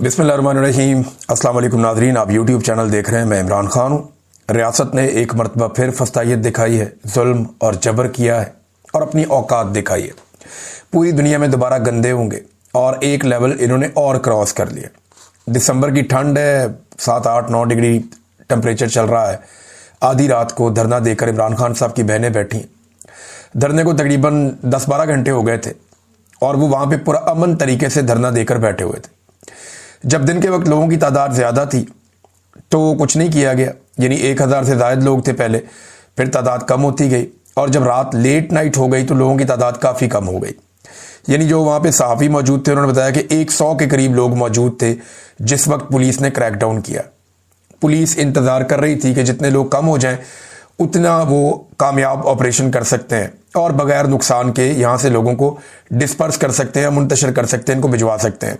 बिस्मिल्लाहिर्रहमानिर्रहीम। अस्सलाम वालेकुम नाज़रीन, आप यूट्यूब चैनल देख रहे हैं। मैं इमरान खान हूँ। रियासत ने एक मरतबा फिर फस्तायत दिखाई है, जुल्म और जबर किया है और अपनी औकात दिखाई है। पूरी दुनिया में दोबारा गंदे होंगे और एक लेवल इन्होंने और क्रॉस कर लिया। दिसंबर की ठंड है, 7-8-9 डिग्री टेम्परेचर चल रहा है। आधी रात को धरना देकर इमरान खान साहब की बहनें बैठी। धरने को तकरीबन 10-12 घंटे हो गए थे और वो वहाँ पे पुरा अमन तरीके से धरना देकर बैठे हुए थे। जब दिन के वक्त लोगों की तादाद ज़्यादा थी तो कुछ नहीं किया गया, यानी 1000 से ज़ायद लोग थे पहले, फिर तादाद कम होती गई और जब रात लेट नाइट हो गई तो लोगों की तादाद काफ़ी कम हो गई। यानी जो वहाँ पे सहाफ़ी मौजूद थे उन्होंने बताया कि 100 के करीब लोग मौजूद थे जिस वक्त पुलिस ने क्रैकडाउन किया। पुलिस इंतज़ार कर रही थी कि जितने लोग कम हो जाएं उतना वो कामयाब ऑपरेशन कर सकते हैं और बगैर नुकसान के यहाँ से लोगों को डिस्पर्स कर सकते हैं, मुंतशिर कर सकते हैं, इनको भिजवा सकते हैं।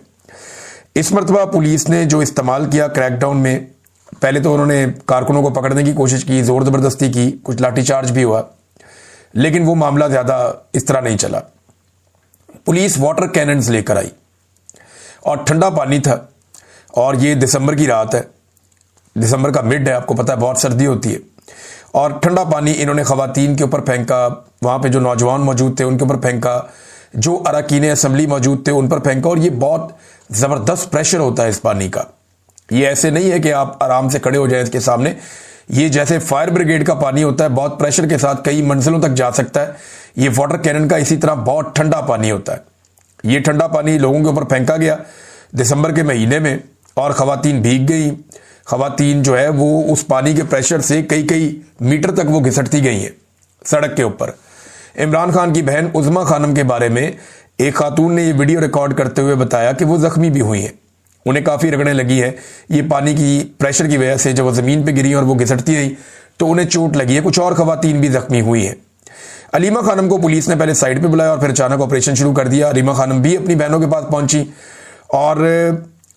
इस मरतबा पुलिस ने जो इस्तेमाल किया क्रैकडाउन में, पहले तो उन्होंने कारकुनों को पकड़ने की कोशिश की, ज़ोर ज़बरदस्ती की, कुछ लाठीचार्ज भी हुआ, लेकिन वो मामला ज़्यादा इस तरह नहीं चला। पुलिस वाटर कैनन्स लेकर आई और ठंडा पानी था और ये दिसंबर की रात है, दिसंबर का मिड है, आपको पता है बहुत सर्दी होती है। और ठंडा पानी इन्होंने ख़वातीन के ऊपर फेंका, वहाँ पे जो नौजवान मौजूद थे उनके ऊपर फेंका, जो अरकान असम्बली मौजूद थे उन पर फेंका। और ये बहुत ज़बरदस्त प्रेशर होता है इस पानी का। ये ऐसे नहीं है कि आप आराम से खड़े हो जाएं इसके सामने। ये जैसे फायर ब्रिगेड का पानी होता है, बहुत प्रेशर के साथ कई मंजिलों तक जा सकता है। ये वाटर कैनन का इसी तरह बहुत ठंडा पानी होता है। ये ठंडा पानी लोगों के ऊपर फेंका गया दिसंबर के महीने में और ख़वातीन भीग गई। ख़वातीन जो है वो उस पानी के प्रेशर से कई कई मीटर तक वो घिसटती गई हैं सड़क के ऊपर। इमरान खान की बहन उज़मा खानम के बारे में एक खातून ने ये वीडियो रिकॉर्ड करते हुए बताया कि वो ज़ख्मी भी हुई हैं, उन्हें काफ़ी रगड़ने लगी है। ये पानी की प्रेशर की वजह से जब वो ज़मीन पे गिरी और वो घिसटती रही तो उन्हें चोट लगी है। कुछ और ख़वातीन भी ज़ख्मी हुई हैं। अलीमा खानम को पुलिस ने पहले साइड पे बुलाया और फिर अचानक ऑपरेशन शुरू कर दिया। अलीमा खानम भी अपनी बहनों के पास पहुंची और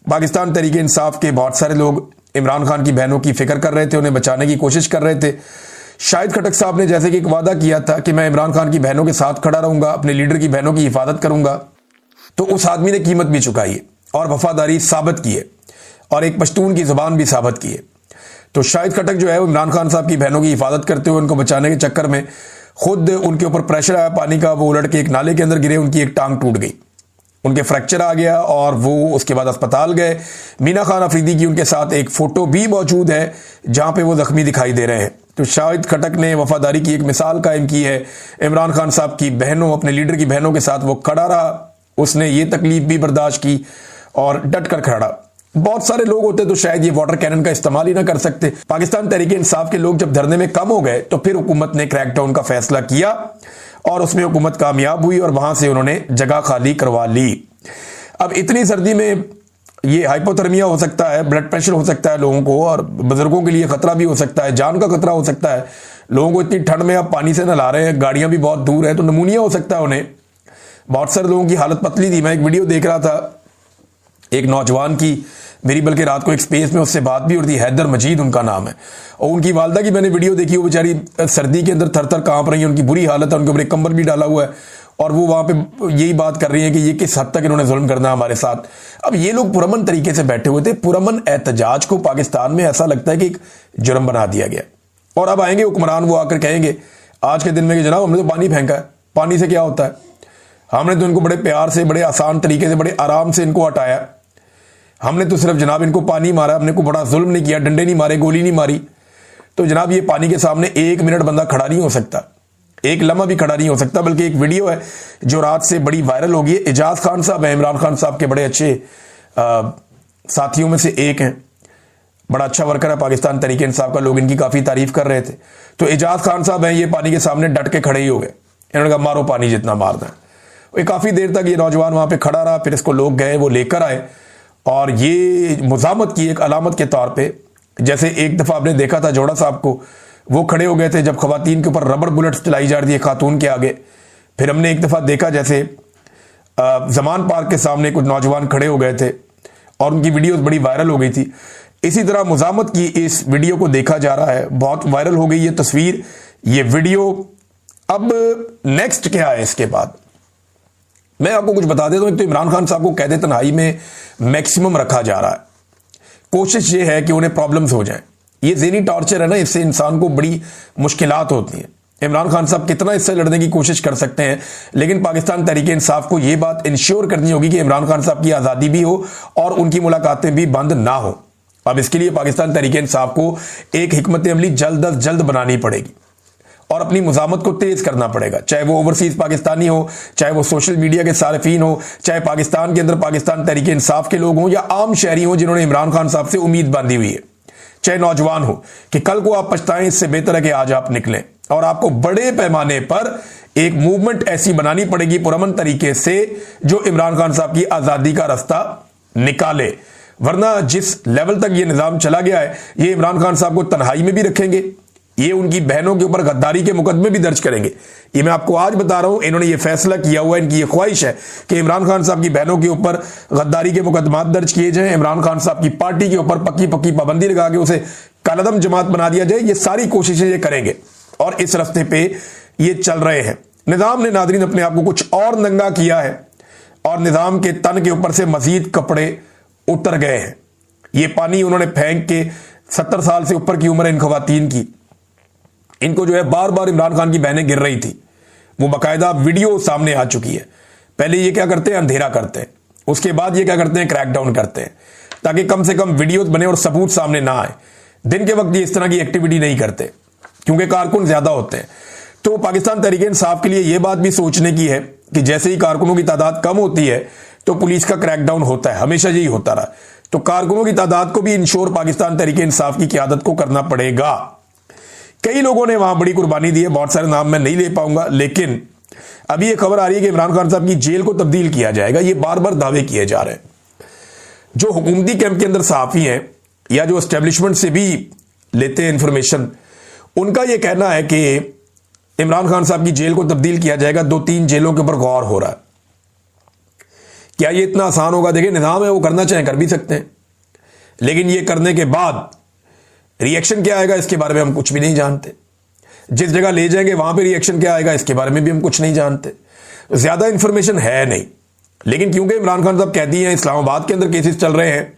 पाकिस्तान तहरीक इंसाफ के बहुत सारे लोग इमरान खान की बहनों की फिक्र कर रहे थे, उन्हें बचाने की कोशिश कर रहे थे। शाहिद खटक साहब ने जैसे कि एक वादा किया था कि मैं इमरान खान की बहनों के साथ खड़ा रहूंगा, अपने लीडर की बहनों की हिफाजत करूंगा, तो उस आदमी ने कीमत भी चुकाई है और वफादारी साबित की है और एक पश्तून की जुबान भी साबित की है। तो शाहिद खटक जो है वो इमरान खान साहब की बहनों की हिफाजत करते हुए उनको बचाने के चक्कर में खुद उनके ऊपर प्रेशर आया पानी का, वो उलट के एक नाले के अंदर गिरे, उनकी एक टांग टूट गई, उनके फ्रैक्चर आ गया और वो उसके बाद अस्पताल गए। मीना खान अफरीदी की उनके साथ एक फ़ोटो भी मौजूद है जहां पे वो ज़ख्मी दिखाई दे रहे हैं। तो शाहिद खटक ने वफादारी की एक मिसाल कायम की है। इमरान खान साहब की बहनों, अपने लीडर की बहनों के साथ वो खड़ा रहा, उसने ये तकलीफ भी बर्दाश्त की और डट कर खड़ा। बहुत सारे लोग होते तो शायद ये वाटर कैनन का इस्तेमाल ही ना कर सकते। पाकिस्तान तहरीक इंसाफ के लोग जब धरने में कम हो गए तो फिर हुकूमत ने क्रैकडाउन का फैसला किया और उसमें हुकूमत कामयाब हुई और वहां से उन्होंने जगह खाली करवा ली। अब इतनी सर्दी में ये हाइपोथर्मिया हो सकता है, ब्लड प्रेशर हो सकता है लोगों को, और बुजुर्गों के लिए खतरा भी हो सकता है, जान का खतरा हो सकता है। लोगों को इतनी ठंड में आप पानी से नहला रहे हैं, गाड़ियां भी बहुत दूर है, तो नमूनिया हो सकता है उन्हें। बहुत सारे लोगों की हालत पतली थी। मैं एक वीडियो देख रहा था एक नौजवान की, मेरी बल्कि रात को एक स्पेस में उससे बात भी हो रही थी, हैदर मजीद उनका नाम है, और उनकी वालदा की मैंने वीडियो देखी। वो बेचारी सर्दी के अंदर थर थर कांप रही है, उनकी बुरी हालत है, उनके ऊपर एक कंबल भी डाला हुआ है और वो वहाँ पे यही बात कर रही हैं कि ये किस हद तक इन्होंने जुल्म करना है हमारे साथ। अब ये लोग पुरअमन तरीके से बैठे हुए थे। पुरअमन एहतजाज को पाकिस्तान में ऐसा लगता है कि एक जुर्म बना दिया गया और अब आएंगे हुक्मरान, वो आकर कहेंगे आज के दिन में कि जनाब हमने तो पानी फेंका है, पानी से क्या होता है, हमने तो इनको बड़े प्यार से, बड़े आसान तरीके से, बड़े आराम से इनको हटाया, हमने तो सिर्फ जनाब इनको पानी मारा, हमने को बड़ा जुल्म नहीं किया, डंडे नहीं मारे, गोली नहीं मारी। तो जनाब ये पानी के सामने 1 मिनट बंदा खड़ा नहीं हो सकता, एक लम्हा भी खड़ा नहीं हो सकता। बल्कि एक वीडियो है जो रात से बड़ी वायरल हो गई है। एजाज खान साहब हैं, इमरान खान साहब के बड़े अच्छे साथियों में से एक हैं, बड़ा अच्छा वर्कर है पाकिस्तान तहरीक इंसाफ का, लोग इनकी काफ़ी तारीफ कर रहे थे। तो एजाज खान साहब हैं, ये पानी के सामने डट के खड़े ही हो गए, इन्होंने कहा मारो पानी जितना मारना है। काफ़ी देर तक ये नौजवान वहाँ पर खड़ा रहा, फिर इसको लोग गए, वो लेकर आए और ये मुज़ामत की एक अलामत के तौर पे, जैसे एक दफ़ा आपने देखा था जोड़ा साहब को, वो खड़े हो गए थे जब ख़वातीन के ऊपर रबड़ बुलेट्स चलाई जा रही थी खातून के आगे। फिर हमने एक दफ़ा देखा जैसे जमान पार्क के सामने कुछ नौजवान खड़े हो गए थे और उनकी वीडियोस बड़ी वायरल हो गई थी। इसी तरह मुज़ामत की इस वीडियो को देखा जा रहा है, बहुत वायरल हो गई ये तस्वीर, ये वीडियो। अब नेक्स्ट क्या है इसके बाद? मैं आपको कुछ बता देता हूं, तो इमरान खान साहब को कैद तन्हाई में मैक्सिमम रखा जा रहा है। कोशिश ये है कि उन्हें प्रॉब्लम्स हो जाएं। ये ज़हनी टॉर्चर है ना, इससे इंसान को बड़ी मुश्किलात होती हैं। इमरान खान साहब कितना इससे लड़ने की कोशिश कर सकते हैं, लेकिन पाकिस्तान तहरीक इंसाफ को यह बात इंश्योर करनी होगी कि इमरान खान साहब की आज़ादी भी हो और उनकी मुलाकातें भी बंद ना हो। अब इसके लिए पाकिस्तान तहरीक इंसाफ को एक हिकमत अमली जल्द अज जल्द बनानी पड़ेगी और अपनी मुज़ामत को तेज करना पड़ेगा, चाहे वो ओवरसीज पाकिस्तानी हो, चाहे वो सोशल मीडिया के सारिफीन हो, चाहे पाकिस्तान के अंदर पाकिस्तान तहरीक इंसाफ के लोग हों या आम शहरी हों जिन्होंने इमरान खान साहब से उम्मीद बांधी हुई है, चाहे नौजवान हो, कि कल को आप पछताएं। इससे बेहतर है कि आज आप निकलें और आपको बड़े पैमाने पर एक मूवमेंट ऐसी बनानी पड़ेगी पुरअमन तरीके से जो इमरान खान साहब की आज़ादी का रास्ता निकाले। वरना जिस लेवल तक ये निज़ाम चला गया है, ये इमरान खान साहब को तन्हाई में भी रखेंगे, ये उनकी बहनों के ऊपर गद्दारी के मुकदमे भी दर्ज करेंगे। ये मैं आपको आज बता रहा हूं, इन्होंने ये फैसला किया हुआ है, इनकी ये ख्वाहिश है कि इमरान खान साहब की बहनों के ऊपर गद्दारी के मुकदमात दर्ज किए जाएं, इमरान खान साहब की पार्टी के ऊपर पक्की पक्की पाबंदी लगा के उसे कालदम जमात बना दिया जाए। ये सारी कोशिशें ये करेंगे और इस रास्ते पे ये चल रहे हैं। निजाम ने नादरीन अपने आप को कुछ और नंगा किया है और निजाम के तन के ऊपर से मजीद कपड़े उतर गए हैं। ये पानी उन्होंने फेंक के 70 साल से ऊपर की उम्र इन खवातीन की, इनको जो है बार बार इमरान खान की बहनें गिर रही थी, वो बाकायदा वीडियो सामने आ चुकी है। पहले ये क्या करते हैं, अंधेरा करते हैं, उसके बाद ये क्या करते हैं, क्रैकडाउन करते हैं, ताकि कम से कम वीडियोस बने और सबूत सामने ना आए। दिन के वक्त ये इस तरह की एक्टिविटी नहीं करते क्योंकि कारकुन ज्यादा होते हैं। तो पाकिस्तान तहरीक इंसाफ के लिए यह बात भी सोचने की है कि जैसे ही कारकुनों की तादाद कम होती है तो पुलिस का क्रैकडाउन होता है, हमेशा यही होता रहा। तो कारकुनों की तादाद को भी इंश्योर पाकिस्तान तहरीक इंसाफ की क़यादत को करना पड़ेगा। कई लोगों ने वहां बड़ी कुर्बानी दी है, बहुत सारे नाम मैं नहीं ले पाऊंगा, लेकिन अभी यह खबर आ रही है कि इमरान खान साहब की जेल को तब्दील किया जाएगा। ये बार बार दावे किए जा रहे हैं। जो हुकूमती कैंप के अंदर सहाफी हैं या जो एस्टेब्लिशमेंट से भी लेते हैं इंफॉर्मेशन, उनका यह कहना है कि इमरान खान साहब की जेल को तब्दील किया जाएगा। 2-3 जेलों के ऊपर गौर हो रहा है। क्या यह इतना आसान होगा? देखिए, निजाम है, वो करना चाहे कर भी सकते हैं, लेकिन यह करने के बाद रिएक्शन क्या आएगा इसके बारे में हम कुछ भी नहीं जानते। जिस जगह ले जाएंगे वहां पे रिएक्शन क्या आएगा इसके बारे में भी हम कुछ नहीं जानते। ज्यादा इंफॉर्मेशन है नहीं, लेकिन क्योंकि इमरान खान साहब कहती हैं इस्लामाबाद के अंदर केसेस चल रहे हैं,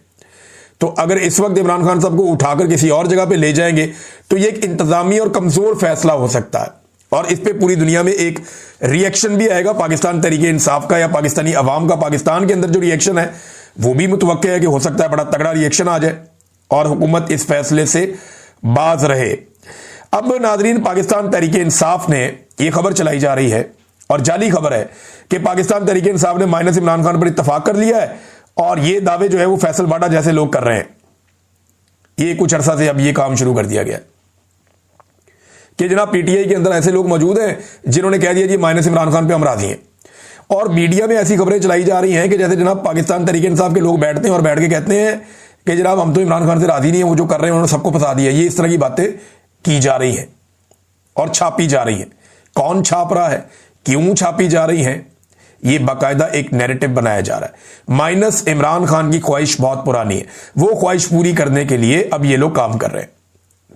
तो अगर इस वक्त इमरान खान साहब को उठाकर किसी और जगह पे ले जाएंगे तो ये एक इंतजामी और कमजोर फैसला हो सकता है और इस पे पूरी दुनिया में एक रिएक्शन भी आएगा पाकिस्तान तरीके इंसाफ का या पाकिस्तानी अवाम का। पाकिस्तान के अंदर जो रिएक्शन है वो भी मुतवक्के है कि हो सकता है बड़ा तगड़ा रिएक्शन आ जाए और हुकूमत इस फैसले से बाज रहे। अब नाजरीन, पाकिस्तान तहरीके इंसाफ ने यह खबर चलाई जा रही है और जाली खबर है कि पाकिस्तान तहरीके इंसाफ ने माइनस इमरान खान पर इत्तफाक कर लिया है और ये दावे जो है वो फैसल बाडा जैसे लोग कर रहे हैं। ये कुछ अरसा से अब ये काम शुरू कर दिया गया कि जनाब पीटीआई के अंदर ऐसे लोग मौजूद हैं जिन्होंने कह दिया जी माइनस इमरान खान पे हम राजी हैं, और मीडिया में ऐसी खबरें चलाई जा रही हैं कि जैसे जनाब पाकिस्तान तहरीके इंसाफ के लोग बैठते हैं और बैठ के कहते हैं कि जनाब हम तो इमरान खान से राजी नहीं है, वो जो कर रहे हैं उन्होंने सबको फंसा दिया। ये इस तरह की बातें की जा रही हैं और छापी जा रही है। कौन छाप रहा है, क्यों छापी जा रही है, ये बाकायदा एक नैरेटिव बनाया जा रहा है। माइनस इमरान खान की ख्वाहिश बहुत पुरानी है, वो ख्वाहिश पूरी करने के लिए अब ये लोग काम कर रहे हैं।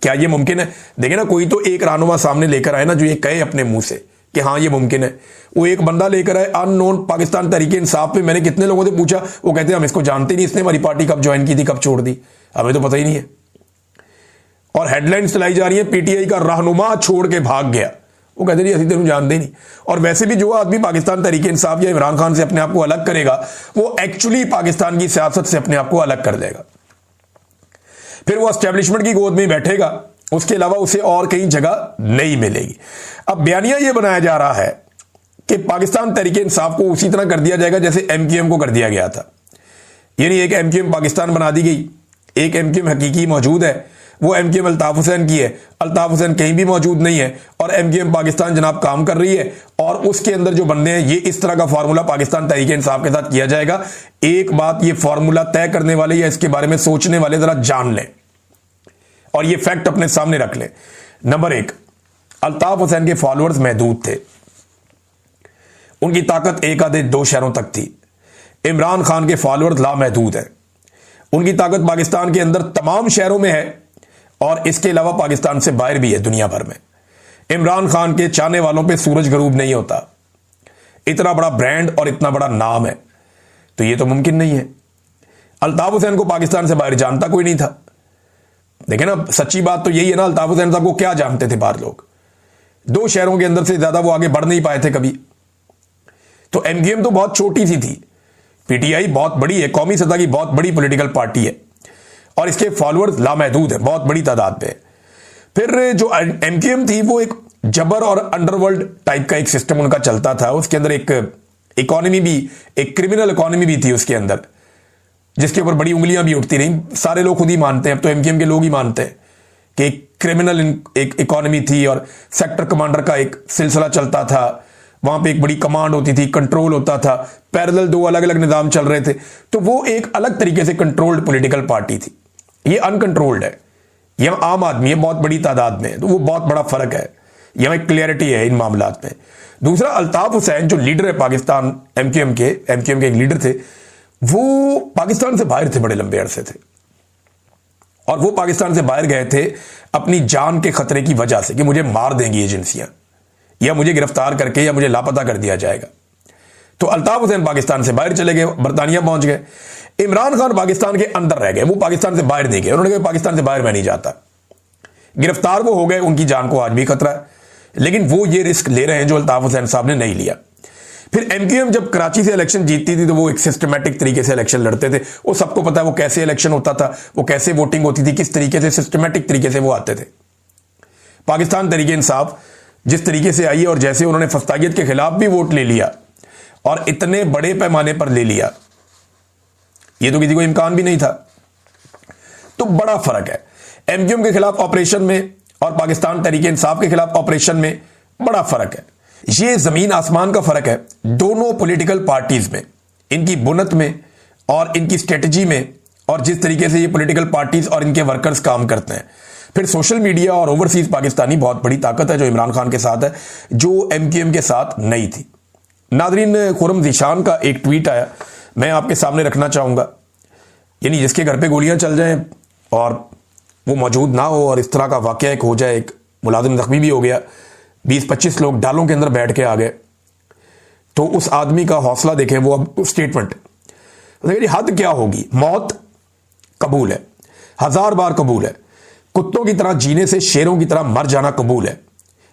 क्या ये मुमकिन है? देखें ना, कोई तो एक रहनुमा सामने लेकर आए ना जो ये कहे अपने मुंह से कि हाँ ये मुमकिन है। वो एक बंदा लेकर आए अननोन पाकिस्तान तहरीके इंसाफ पे। मैंने कितने लोगों से पूछा, वो कहते हैं हम इसको जानते नहीं, इसने हमारी पार्टी कब ज्वाइन की थी, कब छोड़ दी, हमें तो पता ही नहीं है। और हेडलाइंस चलाई जा रही है पीटीआई का रहनुमा छोड़ के भाग गया। वो कहते नहीं, असली तेन जानते नहीं। और वैसे भी जो आदमी पाकिस्तान तहरीके इंसाफ या इमरान खान से अपने आप को अलग करेगा वो एक्चुअली पाकिस्तान की सियासत से अपने आप को अलग कर देगा, फिर वो एस्टेब्लिशमेंट की गोद में बैठेगा, उसके अलावा उसे और कहीं जगह नहीं मिलेगी। अब बयानिया यह बनाया जा रहा है कि पाकिस्तान तहरीके इंसाफ को उसी तरह कर दिया जाएगा जैसे एमक्यूएम को कर दिया गया था। यानी एक एमक्यूएम पाकिस्तान बना दी गई, एक एमक्यूएम हकीकी मौजूद है, वो एमक्यूएम अल्ताफ हुसैन की है। अल्ताफ हुसैन कहीं भी मौजूद नहीं है और एमक्यूएम पाकिस्तान जनाब काम कर रही है और उसके अंदर जो बंदे हैं, ये इस तरह का फार्मूला पाकिस्तान तहरीके इंसाफ के साथ किया जाएगा। एक बात ये फार्मूला तय करने वाले या इसके बारे में सोचने वाले जरा जान लें और ये फैक्ट अपने सामने रख लें। नंबर 1, अल्ताफ हुसैन के फॉलोअर्स महदूद थे, उनकी ताकत एक आधे 2 शहरों तक थी। इमरान खान के फॉलोअर्स लामहदूद हैं, उनकी ताकत पाकिस्तान के अंदर तमाम शहरों में है और इसके अलावा पाकिस्तान से बाहर भी है, दुनिया भर में। इमरान खान के चाहने वालों पे सूरज गरूब नहीं होता। इतना बड़ा ब्रांड और इतना बड़ा नाम है, तो ये तो मुमकिन नहीं है। अल्ताफ हुसैन को पाकिस्तान से बाहर जानता कोई नहीं था। देखें ना, सच्ची बात तो यही है ना, अल्ताफ हुसैन साहब को क्या जानते थे बाहर लोग? 2 शहरों के अंदर से ज्यादा वो आगे बढ़ नहीं पाए थे कभी। तो एमक्यूएम तो बहुत छोटी सी थी, पीटीआई बहुत बड़ी है, कौमी सतह की बहुत बड़ी पॉलिटिकल पार्टी है और इसके फॉलोअर्स लामहदूद है, बहुत बड़ी तादाद पे। फिर जो एमक्यूएम थी वो एक जबर और अंडरवर्ल्ड टाइप का एक सिस्टम उनका चलता था। उसके अंदर एक इकोनॉमी भी, एक क्रिमिनल इकोनॉमी भी थी उसके अंदर, जिसके ऊपर बड़ी उंगलियां भी उठती रहीं। सारे लोग खुद ही मानते हैं, अब तो एमक्यूएम के लोग ही मानते हैं कि एक क्रिमिनल एक इकोनॉमी थी और सेक्टर कमांडर का एक सिलसिला चलता था। वहां पे एक बड़ी कमांड होती थी, कंट्रोल होता था, पैरेलल 2 अलग अलग निजाम चल रहे थे। तो वो एक अलग तरीके से कंट्रोल्ड पॉलिटिकल पार्टी थी। ये अनकंट्रोल्ड है, यह आम आदमी है बहुत बड़ी तादाद में, तो वो बहुत बड़ा फर्क है। यह एक क्लियरिटी है इन मामलात में। दूसरा, अल्ताफ हुसैन जो लीडर है पाकिस्तान एमक्यूएम के एक लीडर थे, वो पाकिस्तान से बाहर थे बड़े लंबे अरसे थे और वो पाकिस्तान से बाहर गए थे अपनी जान के खतरे की वजह से कि मुझे मार देंगी एजेंसियां या मुझे गिरफ्तार करके या मुझे लापता कर दिया जाएगा। तो अल्ताफ हुसैन पाकिस्तान से बाहर चले गए, बरतानिया पहुंच गए। इमरान खान पाकिस्तान के अंदर रह गए, वो पाकिस्तान से बाहर नहीं गए। उन्होंने कहा पाकिस्तान से बाहर मैं नहीं जाता। गिरफ्तार वो हो गए, उनकी जान को आज भी खतरा है, लेकिन वो ये रिस्क ले रहे हैं जो अल्ताफ हुसैन साहब ने नहीं लिया। फिर एमक्यूएम जब कराची से इलेक्शन जीतती थी तो वो एक सिस्टमैटिक तरीके से इलेक्शन लड़ते थे। वो सबको पता है वो कैसे इलेक्शन होता था, वो कैसे वोटिंग होती थी, किस तरीके से सिस्टमैटिक तरीके से वो आते थे। पाकिस्तान तरीके इंसाफ जिस तरीके से आई और जैसे उन्होंने फस्तागियत के खिलाफ भी वोट ले लिया और इतने बड़े पैमाने पर ले लिया, ये तो किसी को इम्कान भी नहीं था। तो बड़ा फर्क है एमक्यूएम के खिलाफ ऑपरेशन में और पाकिस्तान तरीके इंसाफ के खिलाफ ऑपरेशन में, बड़ा फर्क है। ये जमीन आसमान का फर्क है दोनों पॉलिटिकल पार्टीज में, इनकी बुनत में और इनकी स्ट्रेटजी में, और जिस तरीके से ये पॉलिटिकल पार्टीज और इनके वर्कर्स काम करते हैं। फिर सोशल मीडिया और ओवरसीज पाकिस्तानी बहुत बड़ी ताकत है जो इमरान खान के साथ है, जो एमक्यूएम के साथ नहीं थी। नादरीन, खुर्रम ज़ीशान का एक ट्वीट आया, मैं आपके सामने रखना चाहूंगा। यानी जिसके घर पे गोलियां चल जाएं और वो मौजूद ना हो और इस तरह का वाकया एक हो जाए, एक मुलाजिम जख्मी भी हो गया, 20-25 लोग डालों के अंदर बैठ के आ गए, तो उस आदमी का हौसला देखें। वो अब स्टेटमेंट, देखिए हद क्या होगी, मौत कबूल है, 1000 बार कबूल है, कुत्तों की तरह जीने से शेरों की तरह मर जाना कबूल है,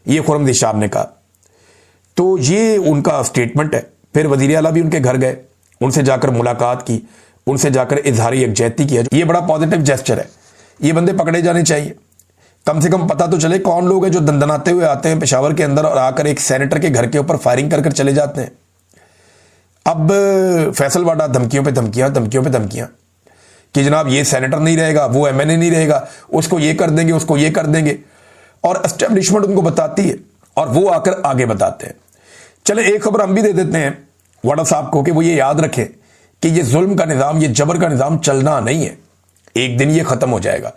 ये खुर्रम ज़ीशान ने कहा। तो ये उनका स्टेटमेंट है। फिर वज़ीर आला भी उनके घर गए, उनसे जाकर मुलाकात की, उनसे जाकर इजहारी यकजहती किया। ये बड़ा पॉजिटिव जेस्चर है। ये बंदे पकड़े जाने चाहिए, कम से कम पता तो चले कौन लोग हैं जो दंदनाते हुए आते हैं पेशावर के अंदर और आकर एक सेनेटर के घर के ऊपर फायरिंग कर चले जाते हैं। अब फैसल वाडा धमकियों पे धमकियां कि जनाब ये सेनेटर नहीं रहेगा, वो एमएनए नहीं रहेगा, उसको ये कर देंगे, उसको ये कर देंगे, और एस्टेब्लिशमेंट उनको बताती है और वो आकर आगे बताते हैं। चले एक खबर हम भी दे देते हैं वाडा साहब को कि वो ये याद रखें कि ये जुल्म का निज़ाम, ये जबर का निज़ाम चलना नहीं है, एक दिन ये खत्म हो जाएगा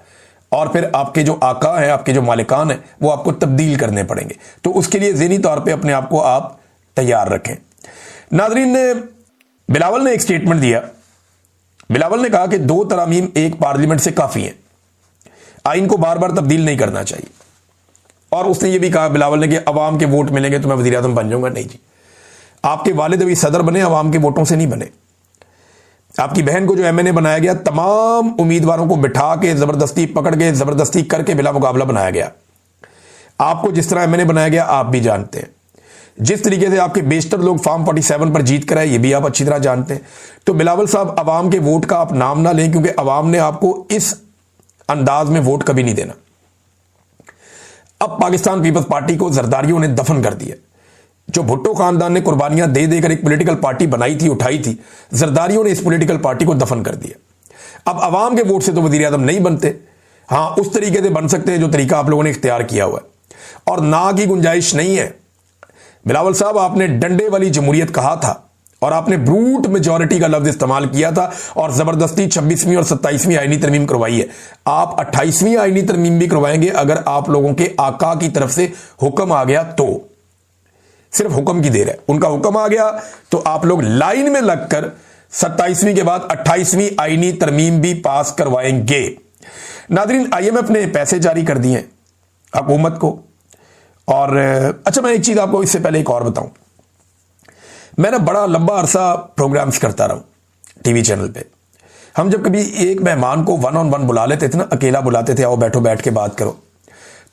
और फिर आपके जो आका हैं, आपके जो मालिकान हैं, वो आपको तब्दील करने पड़ेंगे। तो उसके लिए ज़हनी तौर पे अपने आप को आप तैयार रखें। नाज़रीन, बिलावल ने एक स्टेटमेंट दिया। बिलावल ने कहा कि 2 तरामीम एक पार्लियामेंट से काफ़ी हैं, आइन को बार बार तब्दील नहीं करना चाहिए। और उसने ये भी कहा बिलावल ने कि अवाम के वोट मिलेंगे तो मैं वज़ीर आज़म बन जाऊंगा। नहीं जी, आपके वालिद अभी सदर बने, अवाम के वोटों से नहीं बने। आपकी बहन को जो एमएनए बनाया गया, तमाम उम्मीदवारों को बिठा के जबरदस्ती पकड़ के जबरदस्ती करके बिला मुकाबला बनाया गया। आपको जिस तरह एमएनए बनाया गया आप भी जानते हैं, जिस तरीके से आपके बेशतर लोग फॉर्म 47 पर जीत कर आए ये भी आप अच्छी तरह जानते हैं। तो बिलावल साहब, अवाम के वोट का आप नाम ना लें, क्योंकि अवाम ने आपको इस अंदाज में वोट कभी नहीं देना। अब पाकिस्तान पीपल्स पार्टी को जरदारियों ने दफन कर दिया। जो भुट्टो खानदान ने कुर्बानियां दे देकर एक पॉलिटिकल पार्टी बनाई थी, उठाई थी, जरदारियों ने इस पॉलिटिकल पार्टी को दफन कर दिया। अब अवाम के वोट से तो वजीर आज़म नहीं बनते, हां उस तरीके से बन सकते हैं जो तरीका आप लोगों ने इख्तियार किया हुआ है, और ना की गुंजाइश नहीं है। बिलावल साहब, आपने डंडे वाली जमहूरियत कहा था और आपने ब्रूट मेजॉरिटी का लफ्ज इस्तेमाल किया था और जबरदस्ती 26वीं और 27वीं आईनी तरमीम करवाई है। आप 28वीं आईनी तरमीम भी करवाएंगे अगर आप लोगों के आका की तरफ से हुक्म आ गया तो। सिर्फ हुक्म की देर है, उनका हुक्म आ गया तो आप लोग लाइन में लगकर 27वीं के बाद 28वीं आईनी तरमीम भी पास करवाएंगे। नादरीन, आईएमएफ ने पैसे जारी कर दिए हुकूमत को। और अच्छा, मैं एक चीज आपको इससे पहले एक और बताऊं। मैं ना बड़ा लंबा अरसा प्रोग्राम्स करता रहा हूं टीवी चैनल पे। हम जब कभी एक मेहमान को 1 on 1 बुला लेते थे ना, अकेला बुलाते थे, आओ बैठो बैठ के बात करो,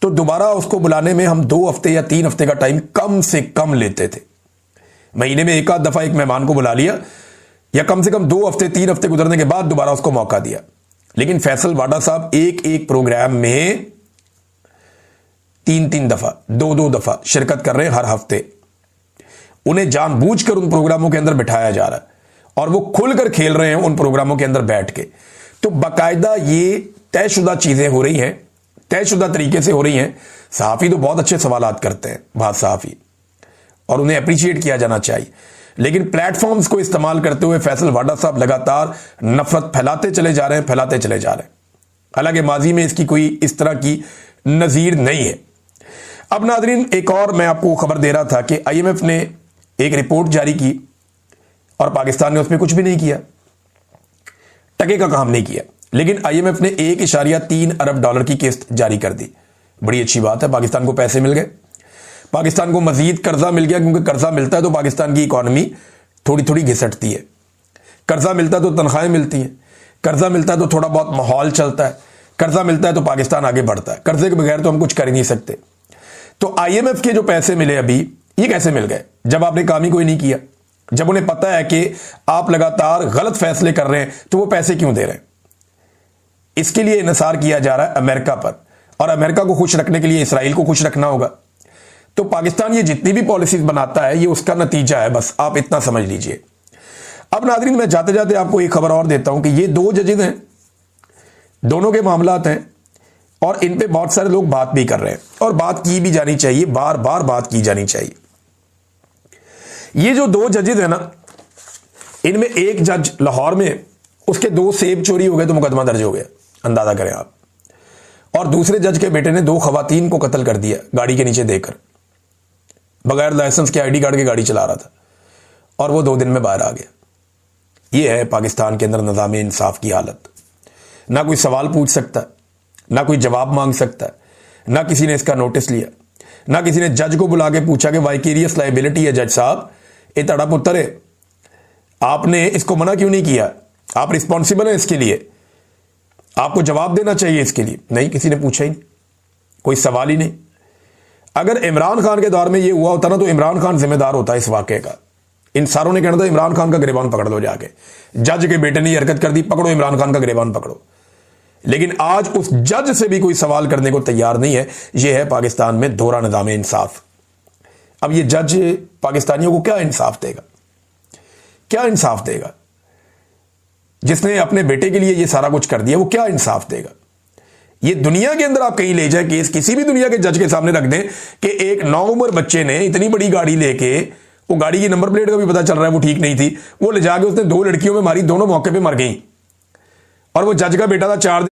तो दोबारा उसको बुलाने में हम 2 हफ्ते या 3 हफ्ते का टाइम कम से कम लेते थे। महीने में एक आध दफा एक मेहमान को बुला लिया, या कम से कम 2 हफ्ते 3 हफ्ते गुजरने के बाद दोबारा उसको मौका दिया। लेकिन फैसल वाडा साहब एक प्रोग्राम में 3 दफा 2 दफा शिरकत कर रहे हैं हर हफ्ते। उन्हें जानबूझकर उन प्रोग्रामों के अंदर बिठाया जा रहा है और वो खुलकर खेल रहे हैं उन प्रोग्रामों के अंदर बैठ के। तो बाकायदा ये तयशुदा चीजें हो रही हैं, तयशुदा तरीके से हो रही हैं। सहाफी तो बहुत अच्छे सवालात करते हैं, बात सहाफी, और उन्हें अप्रिशिएट किया जाना चाहिए। लेकिन प्लेटफॉर्म्स को इस्तेमाल करते हुए फैसल वाडा साहब लगातार नफरत फैलाते चले जा रहे हैं। हालांकि माजी में इसकी कोई इस तरह की नजीर नहीं है। अब नादरीन, एक और मैं आपको खबर दे रहा था कि IMF ने एक रिपोर्ट जारी की और पाकिस्तान ने उसमें कुछ भी नहीं किया, टके का काम नहीं किया। लेकिन IMF ने 1.3 अरब डॉलर की किस्त जारी कर दी। बड़ी अच्छी बात है, पाकिस्तान को पैसे मिल गए, पाकिस्तान को मजीद कर्जा मिल गया, क्योंकि कर्जा मिलता है तो पाकिस्तान की इकॉनमी थोड़ी थोड़ी घिसटती है। कर्जा मिलता है तो तनख्वाहें मिलती हैं, कर्जा मिलता है तो थोड़ा बहुत माहौल चलता है, कर्जा मिलता है तो पाकिस्तान आगे बढ़ता है। कर्जे के बगैर तो हम कुछ कर ही नहीं सकते। तो IMF के जो पैसे मिले अभी, ये कैसे मिल गए? जब आपने काम ही कोई नहीं किया, जब उन्हें पता है कि आप लगातार गलत फैसले कर रहे हैं, तो वो पैसे क्यों दे रहे हैं? इसके लिए इन्हिसार किया जा रहा है अमेरिका पर, और अमेरिका को खुश रखने के लिए इसराइल को खुश रखना होगा। तो पाकिस्तान ये जितनी भी पॉलिसीज बनाता है, ये उसका नतीजा है, बस आप इतना समझ लीजिए। अब नादरीन, मैं जाते जाते आपको एक खबर और देता हूं कि ये 2 जजेस हैं, दोनों के मामलात हैं, और इन पे बहुत सारे लोग बात भी कर रहे हैं, और बात की भी जानी चाहिए, बार बार बात की जानी चाहिए। ये जो 2 जजेस हैं ना, इनमें एक जज लाहौर में, उसके 2 सेब चोरी हो गए तो मुकदमा दर्ज हो गया, अंदाजा करें आप। और दूसरे जज के बेटे ने 2 खवातीन को कत्ल कर दिया गाड़ी के नीचे देकर, बगैर लाइसेंस के ID कार्ड के गाड़ी चला रहा था, और वो 2 दिन में बाहर आ गया। ये है पाकिस्तान के अंदर निज़ाम इंसाफ की हालत। ना कोई सवाल पूछ सकता, ना कोई जवाब मांग सकता, ना किसी ने इसका नोटिस लिया, ना किसी ने जज को बुला के पूछा कि वाइकेरियस लाइबिलिटी है जज साहब, ये तड़ा पुत्र है, आपने इसको मना क्यों नहीं किया? आप रिस्पॉन्सिबल हैं इसके लिए, आपको जवाब देना चाहिए इसके लिए। नहीं, किसी ने पूछा ही नहीं, कोई सवाल ही नहीं। अगर इमरान खान के दौर में ये हुआ होता ना, तो इमरान खान जिम्मेदार होता है इस वाकये का। इन सारों ने कहना था इमरान खान का गिरबान पकड़ लो जाके, जज के बेटे ने हरकत कर दी, पकड़ो इमरान खान का गिरबान पकड़ो। लेकिन आज उस जज से भी कोई सवाल करने को तैयार नहीं है। यह है पाकिस्तान में दोहरा निज़ाम इंसाफ। अब ये जज पाकिस्तानियों को क्या इंसाफ देगा? क्या इंसाफ देगा? जिसने अपने बेटे के लिए ये सारा कुछ कर दिया, वो क्या इंसाफ देगा? ये दुनिया के अंदर आप कहीं ले जाए केस, किसी भी दुनिया के जज के सामने रख दें कि एक 9 उम्र बच्चे ने इतनी बड़ी गाड़ी लेके, वो गाड़ी की नंबर प्लेट का भी पता चल रहा है वो ठीक नहीं थी, वो ले जाके उसने 2 लड़कियों में मारी, दोनों मौके पे मर गई, और वो जज का बेटा था 4